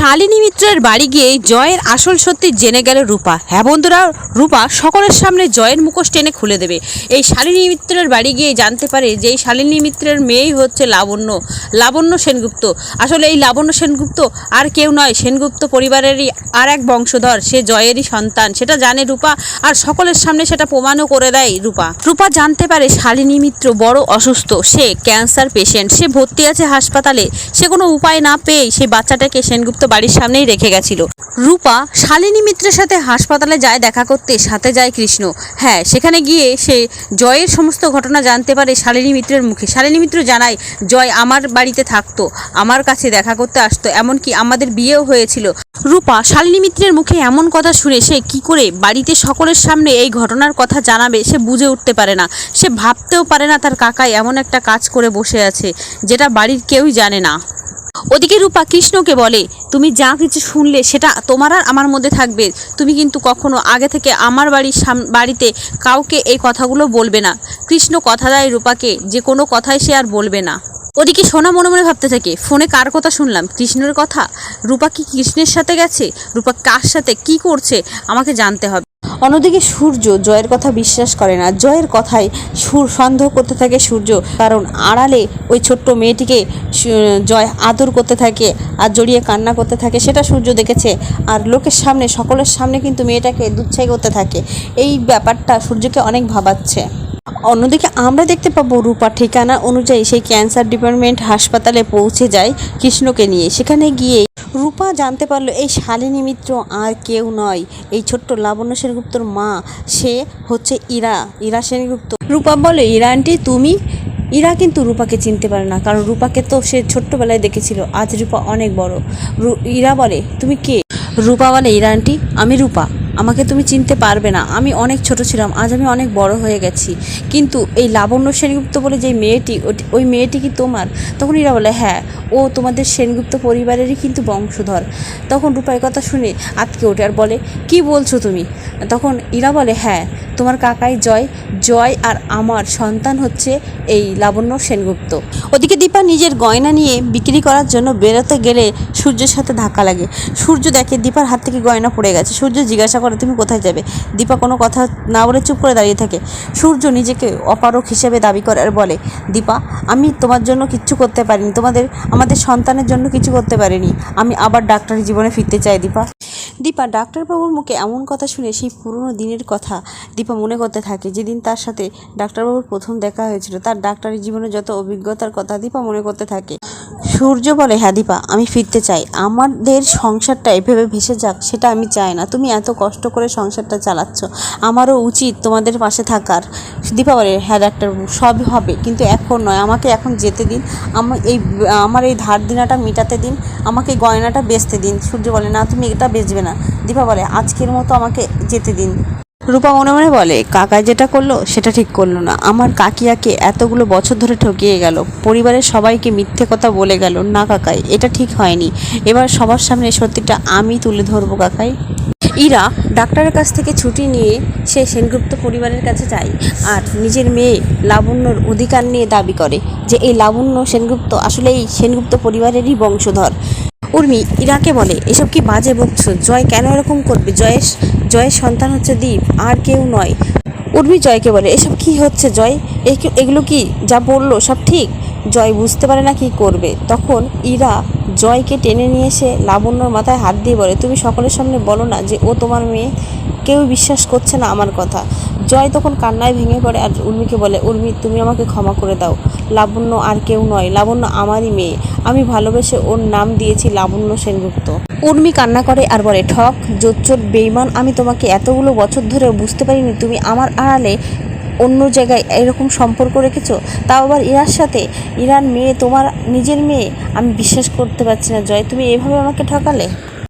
শালিনী মিত্রের বাড়ি গিয়ে জয়ের আসল সত্যি জেনে গেল রূপা। হ্যাঁ বন্ধুরা, রূপা সকলের সামনে জয়ের মুখোশ টেনে খুলে দেবে। এই শালিনী মিত্রের বাড়ি গিয়ে জানতে পারে যে এই শালিনী মিত্রের মেয়েই হচ্ছে লাবণ্য সেনগুপ্ত। আসলে এই লাবণ্য সেনগুপ্ত আর কেউ নয়, সেনগুপ্ত পরিবারেরই আর এক বংশধর, সে জয়েরই সন্তান। সেটা জানে রূপা, আর সকলের সামনে সেটা প্রমাণও করে দেয় রূপা জানতে পারে শালিনী মিত্র বড় অসুস্থ, সে ক্যান্সার পেশেন্ট, সে ভর্তি আছে হাসপাতালে। সে কোনো উপায় না পেয়ে সেই বাচ্চাটাকে সেনগুপ্ত বাড়ির সামনেই রেখে গেছিল। রূপা শালিনী মিত্রের সাথে হাসপাতালে যায় দেখা করতে, সাথে যায় কৃষ্ণ। হ্যাঁ, সেখানে গিয়ে সে জয়ের সমস্ত ঘটনা জানতে পারে শালিনী মিত্রের মুখে। শালিনী মিত্র জানায়, জয় আমার বাড়িতে থাকতো, আমার কাছে দেখা করতে আসতো, এমনকি আমাদের বিয়েও হয়েছিল। রূপা শালিনী মিত্রের মুখে এমন কথা শুনে সে কি করে বাড়িতে সকলের সামনে এই ঘটনার কথা জানাবে সে বুঝে উঠতে পারে না। সে ভাবতেও পারে না তার কাকাই এমন একটা কাজ করে বসে আছে যেটা বাড়ির কেউই জানে না। ওদিকে রূপা কৃষ্ণকে বলে, তুমি যা কিছু শুনলে সেটা তোমার আর আমার মধ্যে থাকবে, তুমি কিন্তু কখনো আগে থেকে আমার বাড়িতে কাউকে এই কথাগুলো বলবে না। কৃষ্ণ কথা দেয় রূপাকে যে কোনো কথাই সে আর বলবে না। ওদিকে সোনা মনে মনে ভাবতে থাকে, ফোনে কার কথা শুনলাম, কৃষ্ণের কথা? রূপা কি কৃষ্ণের সাথে গেছে? রূপা কার সাথে কি করছে আমাকে জানতে হবে। অন্যদিকে সূর্য জয়ের কথা বিশ্বাস করে না। জয়ের কথায় সন্দেহ করতে থাকে সূর্য, কারণ আড়ালে ওই ছোট্ট মেয়েটিকে জয় আদর করতে থাকে আর জড়িয়ে কান্না করতে থাকে, সেটা সূর্য দেখেছে। আর লোকের সামনে, সকলের সামনে কিন্তু মেয়েটাকে দুচ্ছাই করতে থাকে। এই ব্যাপারটা সূর্যকে অনেক ভাবাচ্ছে। অন্যদিকে আমরা দেখতে পাবো রূপা ঠিকানা অনুযায়ী সেই ক্যান্সার ডিপার্টমেন্ট হাসপাতালে পৌঁছে যায় কৃষ্ণকে নিয়ে। সেখানে গিয়ে রূপা জানতে পারলো এই শালিনী মিত্র আর কেউ নয়, এই ছোট্ট লাবণ্য সেনগুপ্তর মা, সে হচ্ছে ইরা সেনগুপ্ত। রূপা বলে, ইরা আন্টি তুমি? ইরা কিন্তু রূপাকে চিনতে পারে না, কারণ রূপাকে তো সে ছোট্টবেলায় দেখেছিল। আজ রূপা অনেক বড়। ইরা বলে, তুমি কে? রূপা বলে, ইরা আন্টি আমি রূপা, আমাকে তুমি চিনতে পারবে না, আমি অনেক ছোট ছিলাম, আজ আমি অনেক বড় হয়ে গেছি। কিন্তু এই লাবণ্য সেনগুপ্ত বলে যে মেয়েটি, ওই মেয়েটি কি তোমার? তখন ইরা বলে, হ্যাঁ, ও তোমাদের সেনগুপ্ত পরিবারেরই কিন্তু বংশধর। তখন রূপার কথা শুনে আটকে ওঠে আর বলে, কি বলছো তুমি? তখন ইরা বলে, হ্যাঁ, তোমার কাকাই জয় আর আমার সন্তান হচ্ছে এই লাবণ্য সেনগুপ্ত। ওদিকে দীপা নিজের গয়না নিয়ে বিক্রি করার জন্য বেরোতে গেলে সূর্যের সাথে ধাক্কা লাগে। সূর্য দেখে দীপার হাত থেকে গয়না পড়ে গেছে। সূর্য জিজ্ঞাসা করে, তুমি কোথায় যাবে? দীপা কোনো কথা না বলে চুপ করে দাঁড়িয়ে থাকে। সূর্য নিজেকে অপারক হিসেবে দাবি করে আর বলে, দীপা আমি তোমার জন্য কিচ্ছু করতে পারিনি, আমাদের সন্তানের জন্য কিছু করতে পারিনি, আমি আবার ডাক্তারি জীবনে ফিরতে চাই। দীপা ডাক্তারবাবুর মুখে এমন কথা শুনে সেই পুরনো দিনের কথা দীপা মনে করতে থাকে, যেদিন তার সাথে ডাক্তারবাবুর প্রথম দেখা হয়েছিল। তার ডাক্তারি জীবনে যত অভিজ্ঞতার কথা দীপা মনে করতে থাকে। সূর্য বলে, হ্যাঁ দীপা, আমি ফিরতে চাই, আমাদের সংসারটা এভাবে ভেসে যাক সেটা আমি চাই না। তুমি এত কষ্ট করে সংসারটা চালাচ্ছ, আমারও উচিত তোমাদের পাশে থাকার। দীপা বলে, হ্যাঁ ডাক্তারবাবু, সব হবে, কিন্তু এখন নয়, আমাকে এখন যেতে দিন, আমার এই ধার দিনাটা মেটাতে দিন, আমাকে গয়নাটা বেচতে দিন। সূর্য বলে, না তুমি এটা বেচবে না। দীপা বলে, আজকের মতো আমাকে যেতে দিন। রূপা মনে মনে বলে, কাকা যেটা করলো সেটা ঠিক করলো না, আমার কাকিয়াকে এতগুলো বছর ধরে ঠকিয়ে গেল, পরিবারের সবাইকে মিথ্যে কথা বলে গেল, না কাকাই এটা ঠিক হয়নি, এবার সবার সামনে সত্যিটা আমি তুলে ধরবো কাকাই। ইরা ডাক্তারের কাছ থেকে ছুটি নিয়ে সে সেনগুপ্ত পরিবারের কাছে যায় আর নিজের মেয়ে লাবণ্যর অধিকার নিয়ে দাবি করে যে এই লাবণ্য সেনগুপ্ত আসলে এই সেনগুপ্ত পরিবারেরই বংশধর। উর্মি ইরাকে বলে, এসব কি বাজে বকছো? জয় কেন এরকম করবে? জয়ের সন্তান হচ্ছে দীপ, আর কেউ নয়। উর্মি জয়কে বলে, এসব কি হচ্ছে জয়? এগুলো কি যা বললো সব ঠিক? জয় বুঝতে পারে না কি করবে। তখন ইরা জয়কে টেনে নিয়ে এসে লাবণ্যর মাথায় হাত দিয়ে বলে, তুমি সকলের সামনে বলো না যে ও তোমার মেয়ে, কেউ বিশ্বাস করছে না আমার কথা। জয় তখন কান্নায় ভেঙে পড়ে আর উর্মিকে বলে, উর্মি তুমি আমাকে ক্ষমা করে দাও, লাবণ্য আর কেউ নয়, লাবণ্য আমারই মেয়ে, আমি ভালোবেসে ওর নাম দিয়েছি লাবণ্য সেনগুপ্ত। উর্মি কান্না করে আর বলে, ঠক, জোচ্চোর, বেইমান, আমি তোমাকে এতগুলো বছর ধরে বুঝতে পারিনি তুমি আমার আড়ালে অন্য জায়গায় এরকম সম্পর্ক রেখেছো, তাও আবার ইরার সাথে। ইরার মেয়ে তোমার নিজের মেয়ে, আমি বিশ্বাস করতে পারছি না জয়, তুমি এভাবে আমাকে ঠকালে।